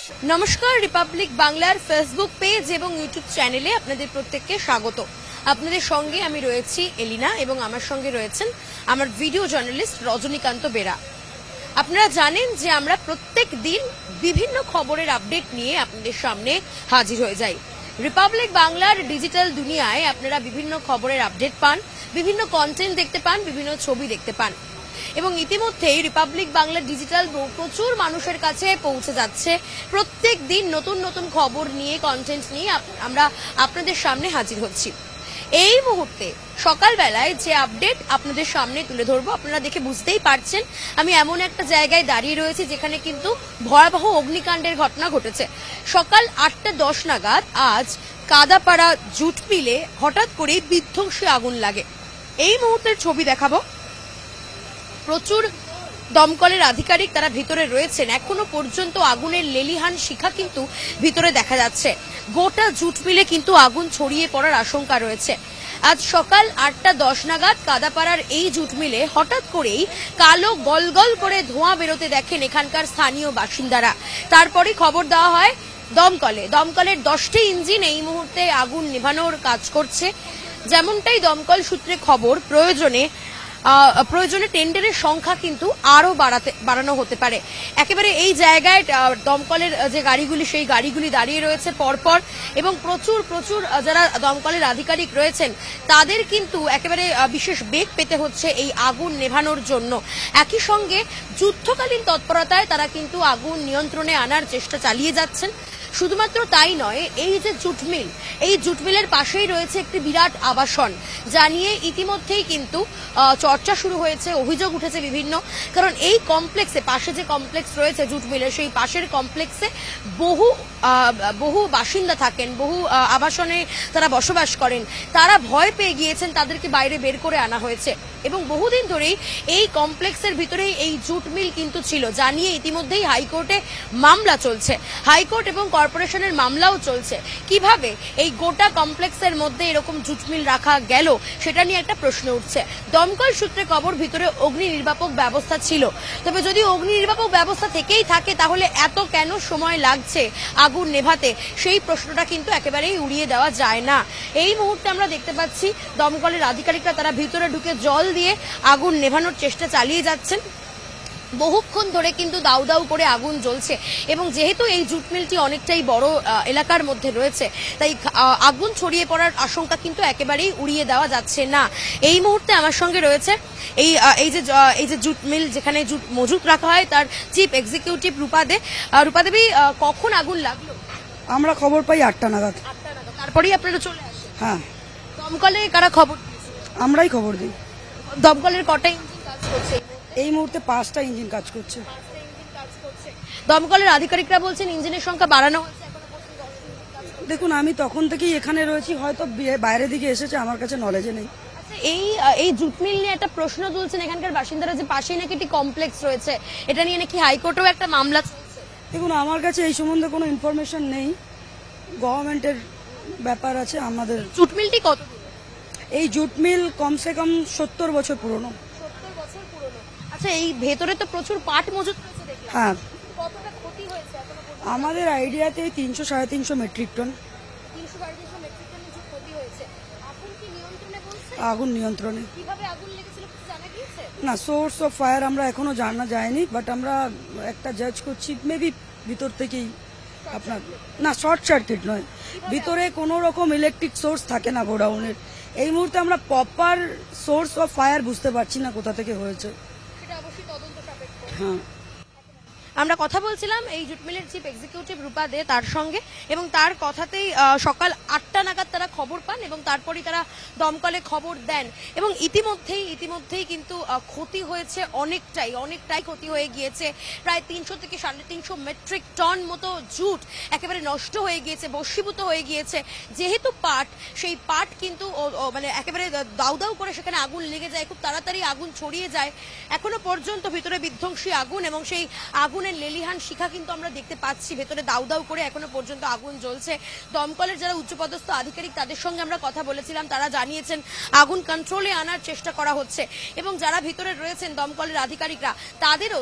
নমস্কার, রিপাবলিক বাংলার Facebook page এবং ইউটিউব চ্যানেলে আপনাদের প্রত্যেককে স্বাগত। আপনাদের সঙ্গে আমি রয়েছি এলিনা এবং আমার সঙ্গে রয়েছেন আমার ভিডিও জার্নালিস্ট রজনীকান্ত বেরা। আপনারা জানেন যে আমরা প্রত্যেক দিন বিভিন্ন খবরের আপডেট নিয়ে আপনাদের সামনে হাজির হয়ে যাই। রিপাবলিক বাংলার ডিজিটাল দুনিয়ায় আপনারা বিভিন্ন খবরের আপডেট পান, বিভিন্ন কন্টেন্ট দেখতে পান, বিভিন্ন ছবি দেখতে পান এবং ইতিমধ্যেই রিপাবলিক বাংলার ডিজিটাল প্রচুর মানুষের কাছে পৌঁছে যাচ্ছে। প্রত্যেক দিন নতুন নতুন খবর নিয়ে, কন্টেন্ট নিয়ে আমরা আপনাদের সামনে হাজির হচ্ছি। এই মুহূর্তে সকালবেলায় যে আপডেট আপনাদের সামনে তুলে ধরবো, আপনারা দেখে বুঝতেই পারছেন আমি এমন একটা জায়গায় দাঁড়িয়ে রয়েছি যেখানে কিন্তু ভয়াবহ অগ্নিকাণ্ডের ঘটনা ঘটেছে। সকাল 8:10 নাগাদ আজ কাদাপাড়া জুট মিলে হঠাৎ করেই বিধ্বংসী আগুন লাগে। এই মুহূর্তের ছবি দেখাবো। প্রচুর দমকলের আধিকারিক তারা ভিতরে রয়েছেন। এখনো পর্যন্ত আগুনের লেলিহান শিখা কিন্তু ভিতরে দেখা যাচ্ছে। গোটা জুট মিলে কিন্তু আগুন ছড়িয়ে পড়ার আশঙ্কা রয়েছে। আজ সকাল 8:10 নাগাদ কাদাপাড়ার এই জুট মিলে হঠাৎ করেই কালো গলগল করে ধোঁয়া বেরোতে দেখেন এখানকার স্থানীয় বাসিন্দারা। তারপরে খবর দেওয়া হয় দমকলের 10টি ইঞ্জিন এই মুহূর্তে আগুন নেভানোর কাজ করছে। যেমনটাই দমকল সূত্রে খবর, প্রয়োজনে টেন্ডারের সংখ্যা কিন্তু আরো বাড়ানো হতে পারে। একেবারে এই জায়গায় দমকলের যে গাড়িগুলি, সেই গাড়িগুলি দাঁড়িয়ে রয়েছে পরপর এবং প্রচুর যারা দমকলের আধিকারিক রয়েছেন তাদের কিন্তু একেবারে বিশেষ বেগ পেতে হচ্ছে এই আগুন নেভানোর জন্য। একই সঙ্গে যুদ্ধকালীন তৎপরতায় তারা কিন্তু আগুন নিয়ন্ত্রণে আনার চেষ্টা চালিয়ে যাচ্ছেন। শুধুমাত্র তাই নয়, এই যে জুটমিল, এই জুটমিলের পাশেই রয়েছে একটি বিরাট আবাসন, যা নিয়ে ইতিমধ্যেই কিন্তু চর্চা শুরু হয়েছে, অভিযোগ উঠেছে বিভিন্ন। কারণ এই কমপ্লেক্সে, পাশে যে কমপ্লেক্স রয়েছে জুটমিলের, সেই পাশের কমপ্লেক্সে বহু বাসিন্দা থাকেন, বহু আবাসনে তারা বসবাস করেন। তারা ভয় পেয়ে গিয়েছেন, তাদেরকে বাইরে বের করে আনা হয়েছে এবং বহুদিন ধরেই এই কমপ্লেক্সের ভিতরেই এই জুট মিল কিন্তু ছিল, যা নিয়ে ইতিমধ্যেই হাইকোর্টে মামলা চলছে। হাইকোর্ট এবং কর্পোরেশনের মামলাও চলছে। কিভাবে এই গোটা কমপ্লেক্সের মধ্যে এরকম জুট মিল রাখা গেল, সেটা নিয়ে একটা প্রশ্ন উঠছে। দমকল সূত্রে খবর, ভিতরে অগ্নি নির্বাপক ব্যবস্থা ছিল। তবে যদি অগ্নি নির্বাপক ব্যবস্থা থেকেই থাকে, তাহলে এত কেন সময় লাগছে আগুন নেভাতে, সেই প্রশ্নটা কিন্তু একেবারেই উড়িয়ে দেওয়া যায় না। এই মুহূর্তে আমরা দেখতে পাচ্ছি দমকলের আধিকারিকরা তারা ভিতরে ঢুকে জল দিয়ে আগুন নেভানোর চেষ্টা চালিয়ে যাচ্ছেন। বহুক্ষণ ধরে কিন্তু দাউ দাউ করে আগুন জ্বলছে এবং যেহেতু এই জুট মিলটি অনেকটাই বড় এলাকার মধ্যে রয়েছে, তাই আগুন ছড়িয়ে পড়ার আশঙ্কা কিন্তু একেবারেই উড়িয়ে দেওয়া যাচ্ছে না। এই মুহূর্তে আমার সঙ্গে রয়েছে এই যে জুট মিল যেখানে জুট মজুত রাখা হয়, তার চিফ এক্সিকিউটিভ রূপাদেবী। কখন আগুন লাগলো? আমরা খবর পাই 8টা নাগাদ। তারপরেই আপনারা চলে আসেন? হ্যাঁ। দমকলে কারা খবর? আমরাই খবর দিই। দমকলের কটা ইঞ্জিন কাজ করছে এই মুহূর্তে? 5টা ইঞ্জিন কাজ করছে। দমকলের আধিকারিকরা বলছেন ইঞ্জিনের সংখ্যা বাড়ানো হয়েছে। দেখুন, আমি তখন থেকেই এখানে রয়েছি, হয়তো বাইরে দিকে এসেছে, আমার কাছে নলেজে নেই। এই জুট মিল নিয়ে একটা প্রশ্ন তুলছেন এখানকার বাসিন্দারা যে পাশেই নাকি একটি কমপ্লেক্স রয়েছে, এটা নিয়ে নাকি হাইকোর্টেও একটা মামলা চলছে। দেখুন, আমার কাছে এই সম্বন্ধে কোনো ইনফরমেশন নেই। গভর্নমেন্টের ব্যাপার আছে। আমাদের জুট মিলটি কত? এই জুট মিল কমসে কম 70 বছর পুরনো। 70 বছর পুরনো। আচ্ছা, এই ভেতরে তো প্রচুর পাট মজুত রয়েছে দেখলাম। হ্যাঁ। কতটা ক্ষতি হয়েছে এখনো পর্যন্ত? আমাদের আইডিয়াতে 300-350 মেট্রিক টন। 300-350 মেট্রিক টন ক্ষতি হয়েছে। আগুন কি নিয়ন্ত্রণে বলছে? আগুন নিয়ন্ত্রণে। কিভাবে আগুন লেগেছিল কিছু জানা গিয়েছে? না, সোর্স অফ ফায়ার আমরা এখনো জানা যায়নি, বাট আমরা একটা জাজ করছি মেবি ভিতর থেকেই আপনার। না, শর্ট সার্কিট নয়, ভিতরে কোনো রকম ইলেকট্রিক সোর্স থাকে না গোডাউনের। এই মুহূর্তে আমরা প্রপার সোর্স অফ ফায়ার বুঝতে পারছি না কোথা থেকে হয়েছে। সেটা অবশ্যই তদন্ত সাপেক্ষ। হ্যাঁ। আমরা কথা বলছিলাম এই জুট মিলের চিফ এক্সিকিউটিভ রূপা দে তার সঙ্গে, এবং তার কথাতেই সকাল 8টা নাগাদ তারা খবর পান এবং তারপরই তারা দমকলে খবর দেন এবং ইতিমধ্যেই কিন্তু ক্ষতি হয়েছে অনেকটাই ক্ষতি হয়ে গিয়েছে। প্রায় 300 থেকে 350 মেট্রিক টন মতো জুট একেবারে নষ্ট হয়ে গিয়েছে, বশীভূত হয়ে গিয়েছে। যেহেতু পাট, সেই পাট কিন্তু মানে একেবারে দাউ দাউ করে সেখানে আগুন লেগে যায়, খুব তাড়াতাড়ি আগুন ছড়িয়ে যায়। এখনো পর্যন্ত ভিতরে বিধ্বংসী আগুন এবং সেই আগুন আগুনের লেলিহান শিখা কিন্তু আমরা দেখতে পাচ্ছি, ভেতরে দাউ দাউ করে এখনো পর্যন্ত আগুন জ্বলছে। দমকলের যারা উচ্চপদস্থ আধিকারিক তাদের সঙ্গে আমরা কথা বলেছিলাম, তারা জানিয়েছেন আগুন কন্ট্রোলে আনার চেষ্টা করা হচ্ছে এবং যারা ভিতরে রয়েছেন দমকলের আধিকারিকরা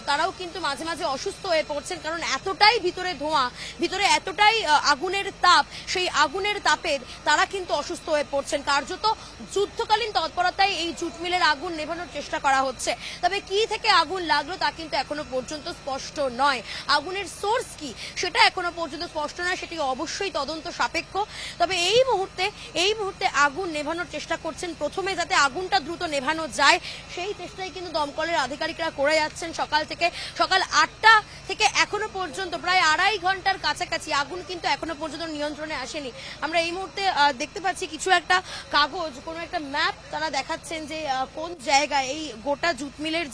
তারাও কিন্তু মাঝে মাঝে অসুস্থ হয়ে পড়ছেন, কারণ এতটাই ভিতরে ধোঁয়া, ভিতরে এতটাই আগুনের তাপ, সেই আগুনের তাপে তারা কিন্তু অসুস্থ হয়ে পড়ছেন। কার্যত যুদ্ধকালীন তৎপরতায় এই জুট মিলের আগুন নেভানোর চেষ্টা করা হচ্ছে। তবে কি থেকে আগুন লাগলো তা কিন্তু এখনো পর্যন্ত স্পষ্ট নয়। আগুনের সোর্স কি সেটা এখনো পর্যন্ত স্পষ্ট নয়, সেটি অবশ্যই তদন্ত সাপেক্ষ। তবে এই মুহূর্তে আগুন নেভানোর চেষ্টা করছেন, প্রথমে যাতে আগুনটা দ্রুত নেভানো যায় সেই চেষ্টাই কিন্তু দমকলের আধিকারিকরা করে যাচ্ছেন। সকাল 8টা থেকে এখনো পর্যন্ত প্রায় 2.5 ঘন্টার কাছাকাছি আগুন কিন্তু এখনো পর্যন্ত নিয়ন্ত্রণে আসেনি। আমরা এই মুহূর্তে দেখতে পাচ্ছি কিছু একটা কাগজ, কোনো একটা ম্যাপ তারা দেখাচ্ছেন যে কোন জায়গায় এই গোটা জুট মিলের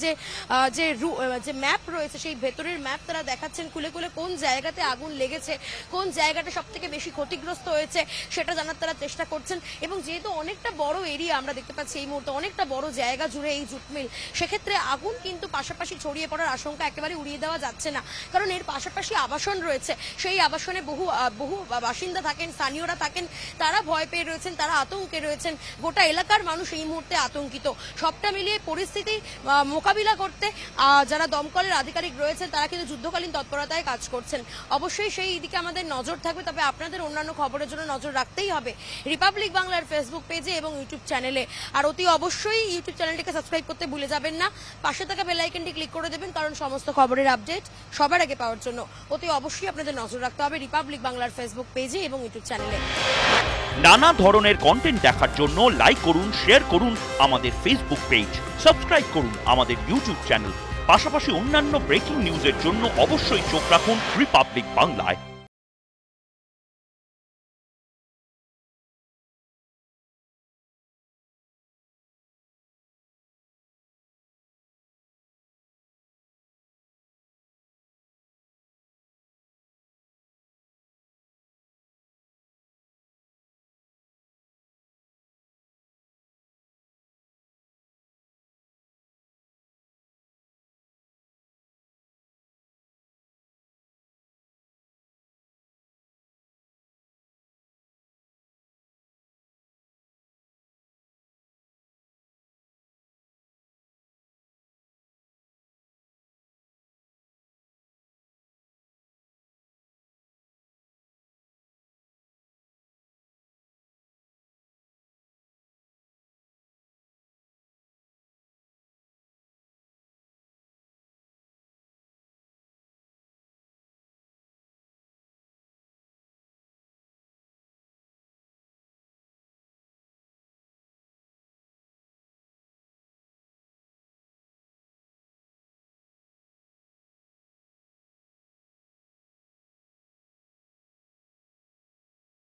যে ম্যাপ রয়েছে সেই ভেতরের ম্যাপ তারা দেখাচ্ছেন খুলে খুলে, কোন জায়গাতে আগুন লেগেছে, কোন জায়গাটা সব থেকে বেশি ক্ষতিগ্রস্ত হয়েছে সেটা জানার তারা চেষ্টা করছেন। এবং যেহেতু অনেকটা বড় এরিয়া আমরা দেখতে পাচ্ছি এই মুহূর্তে, অনেকটা বড় জায়গা জুড়ে এই জুট মিল, সেক্ষেত্রে আগুন কিন্তু পাশাপাশি ছড়িয়ে পড়ার আশঙ্কা একেবারে উড়িয়ে দেওয়া যাচ্ছে না, কারণ এর পাশাপাশি আবাসন রয়েছে। সেই আবাসনে বহু বাসিন্দা থাকেন, স্থানীয়রা থাকেন, তারা ভয় পেয়ে রয়েছেন, তারা আতঙ্কে রয়েছেন। গোটা এলাকার মানুষ এই মুহূর্তে আতঙ্কিত। সবটা মিলিয়ে পরিস্থিতি মোকাবিলা করতে যারা দমকলের আধিকারিক রয়েছেন তারা কিন্তু যুদ্ধকালীন তৎপরতায় কাজ করছেন। অবশ্যই সেই দিকে আমাদের নজর থাকবে। তবে আপনাদের অন্যান্য খবরের জন্য নজর রাখতেই হবে রিপাবলিক বাংলার ফেসবুক পেজে এবং ইউটিউব চ্যানেলে। আর অতি অবশ্যই ইউটিউব চ্যানেলটিকে সাবস্ক্রাইব করতে ভুলে যাবেন না, পাশে থাকা বেল আইকনটি ক্লিক করে দেবেন, কারণ সমস্ত খবরের আপডেট সবার আগে পাওয়ার জন্য অতি অবশ্যই আপনাদের নজর রাখতে হবে রিপাবলিক বাংলার ফেসবুক পেজে এবং ইউটিউব চ্যানেলে। নানা ধরনের কন্টেন্ট দেখার জন্য লাইক করুন, শেয়ার করুন আমাদের ফেসবুক পেজ, সাবস্ক্রাইব করুন আমাদের ইউটিউব চ্যানেল। পাশাপাশি অন্যান্য ব্রেকিং নিউজের জন্য অবশ্যই চোখ রাখুন রিপাবলিক বাংলায়।